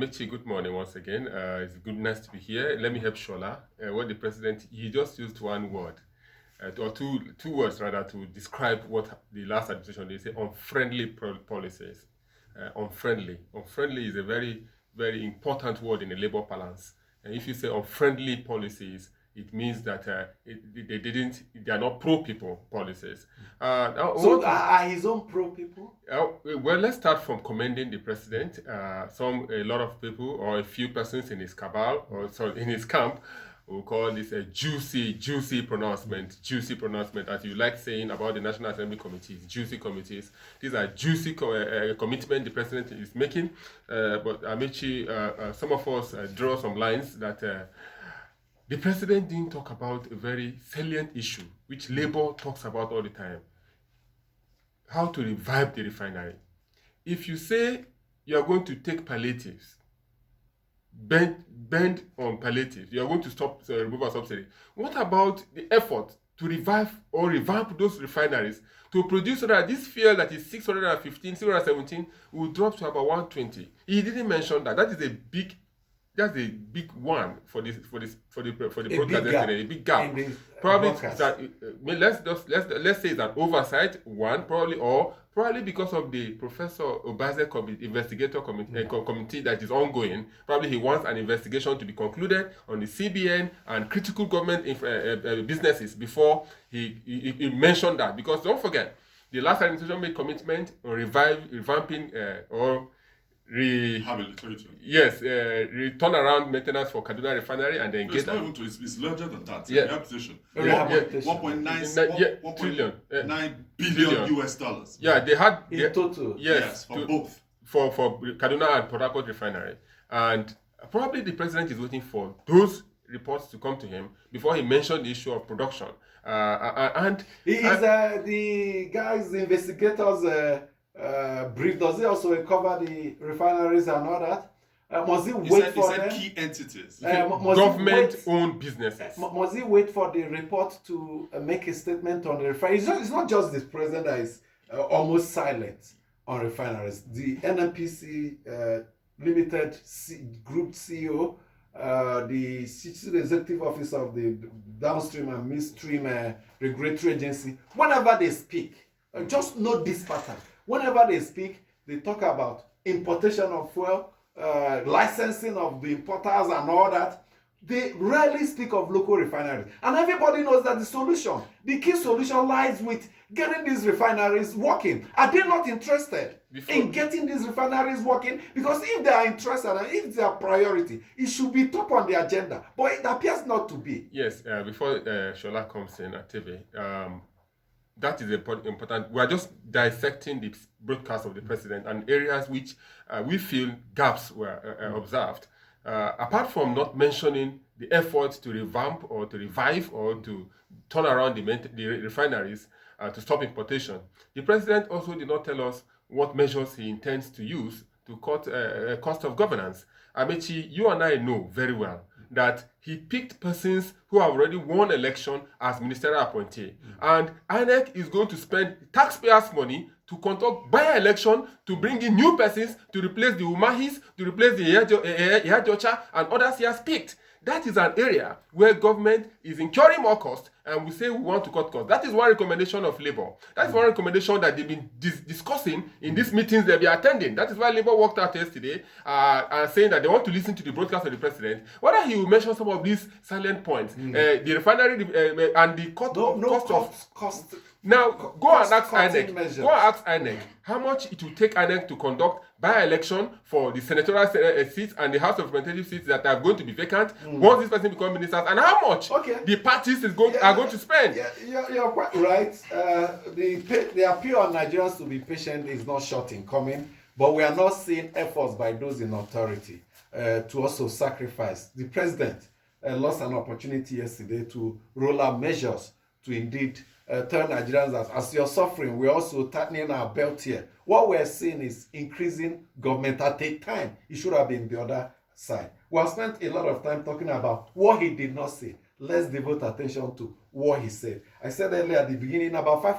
Amici, good morning once again. It's good, nice to be here. Let me help Shola. What the president, he just used one word, or two words rather, to describe what the last administration, they say unfriendly policies. Unfriendly. Unfriendly is a very, very important word in the labor balance. And if you say unfriendly policies, it means that they are not pro-people policies. So are his own pro-people? Well, let's start from commending the president. A lot of people or a few persons in his cabal or in his camp will call this a juicy pronouncement, as you like saying about the National Assembly committees, juicy committees. These are juicy commitment the president is making. But Amici, some of us draw some lines that the president didn't talk about a very salient issue, which Labour talks about all the time. How to revive the refinery. If you say you are going to take palliatives, bend on palliatives, you are going to stop removal subsidy, what about the effort to revive or revamp those refineries to produce so that this fuel that is 615, 617 will drop to about 120? He didn't mention that. That's a big one for the broadcast yesterday. A big gap. Probably that. Let's say it's an oversight one, probably because of the Professor Obaze investigator committee that is ongoing. Probably he wants an investigation to be concluded on the CBN and critical government businesses before he mentioned that. Because don't forget, the last administration made commitment on revamping or rehabilitation. Yes, turn around maintenance for Kaduna Refinery and then it's not even it's larger than that. Yeah. Rehabilitation. Rehabilitation. 1.9 billion US dollars. Yeah, they had in total. Yes, for both. For Kaduna and Port Harcourt Refinery. And probably the president is waiting for those reports to come to him before he mentioned the issue of production. And the investigators brief, does it also cover the refineries and all that? Must he wait for them? Key entities. Government-owned businesses. Must he wait for the report to make a statement on the refineries? It's not just the president that is almost silent on refineries. The NNPC Limited Group CEO, the Chief Executive Officer of the Downstream and Midstream Regulatory Agency, whenever they speak, just note this pattern. Whenever they speak, they talk about importation of fuel, licensing of the importers and all that. They rarely speak of local refineries. And everybody knows that the key solution lies with getting these refineries working. Are they not interested in getting these refineries working? Because if they are interested and if it's their priority, it should be top on the agenda. But it appears not to be. Yes, before Shola comes in at TV, that is important. We are just dissecting the broadcast of the president and areas which we feel gaps were observed. Apart from not mentioning the effort to revamp or to revive or to turn around the refineries to stop importation, the president also did not tell us what measures he intends to use to cut cost of governance. Amici, you and I know very well that he picked persons who have already won election as ministerial appointee. And INEC is going to spend taxpayers' money to conduct by-election to bring in new persons to replace the Umahis, to replace the Iyajocha and others he has picked. That is an area where government is incurring more cost and we say we want to cut costs. That is one recommendation of Labour. That is one recommendation that they've been discussing in these meetings they'll be attending. That is why Labour walked out yesterday and saying that they want to listen to the broadcast of the president. Whether he will mention some of these salient points, the refinery and the cost. Now, go and ask INEC. How much it will take INEC to conduct by-election for the senatorial seats and the House of Representative seats that are going to be vacant once this person becomes ministers, and how much the parties are going to spend. Yeah, you're quite right. The appeal on Nigerians to be patient is not short in coming, but we are not seeing efforts by those in authority to also sacrifice. The president lost an opportunity yesterday to roll out measures to indeed tell Nigerians as you're suffering, we're also tightening our belt here. What we're seeing is increasing government at a time. It should have been the other side. We have spent a lot of time talking about what he did not say. Let's devote attention to what he said. I said earlier at the beginning, about